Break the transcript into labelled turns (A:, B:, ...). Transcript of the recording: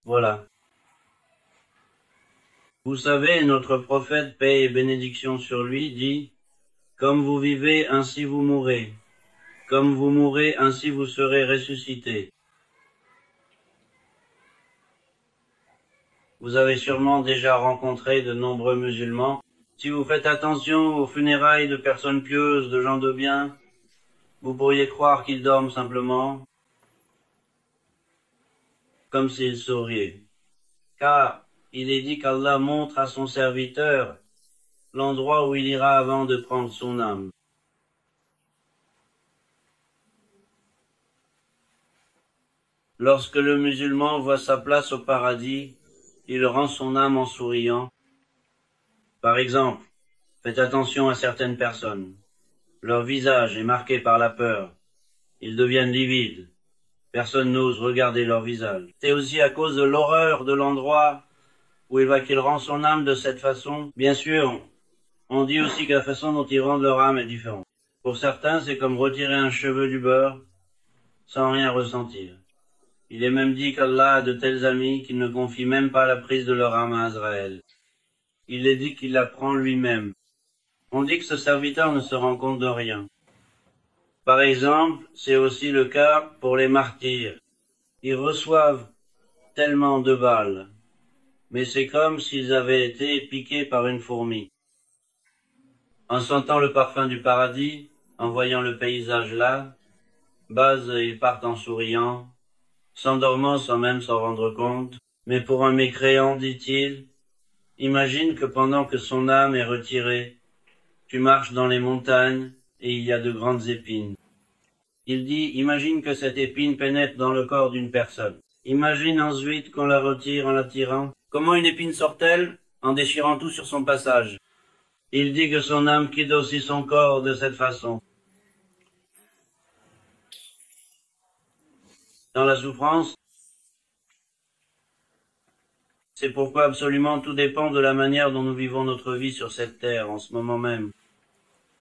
A: Voilà. Vous savez, notre prophète, paix et bénédiction sur lui, dit « Comme vous vivez, ainsi vous mourrez. Comme vous mourrez, ainsi vous serez ressuscités. » Vous avez sûrement déjà rencontré de nombreux musulmans. Si vous faites attention aux funérailles de personnes pieuses, de gens de bien, vous pourriez croire qu'ils dorment simplement, comme s'ils souriaient. Car il est dit qu'Allah montre à son serviteur l'endroit où il ira avant de prendre son âme. Lorsque le musulman voit sa place au paradis, il rend son âme en souriant. Par exemple, faites attention à certaines personnes. Leur visage est marqué par la peur. Ils deviennent livides. Personne n'ose regarder leur visage. C'est aussi à cause de l'horreur de l'endroit où il va qu'il rend son âme de cette façon. Bien sûr, on dit aussi que la façon dont ils rendent leur âme est différente. Pour certains, c'est comme retirer un cheveu du beurre sans rien ressentir. Il est même dit qu'Allah a de tels amis qu'il ne confie même pas la prise de leur âme à Azraël. Il est dit qu'il la prend lui-même. On dit que ce serviteur ne se rend compte de rien. Par exemple, c'est aussi le cas pour les martyrs. Ils reçoivent tellement de balles, mais c'est comme s'ils avaient été piqués par une fourmi. En sentant le parfum du paradis, en voyant le paysage là, ils partent en souriant, s'endormant sans même s'en rendre compte. Mais pour un mécréant, dit-il, imagine que pendant que son âme est retirée, tu marches dans les montagnes et il y a de grandes épines. Il dit, imagine que cette épine pénètre dans le corps d'une personne. Imagine ensuite qu'on la retire en la tirant. Comment une épine sort-elle? En déchirant tout sur son passage. Il dit que son âme quitte aussi son corps de cette façon. Dans la souffrance, c'est pourquoi absolument tout dépend de la manière dont nous vivons notre vie sur cette terre en ce moment même.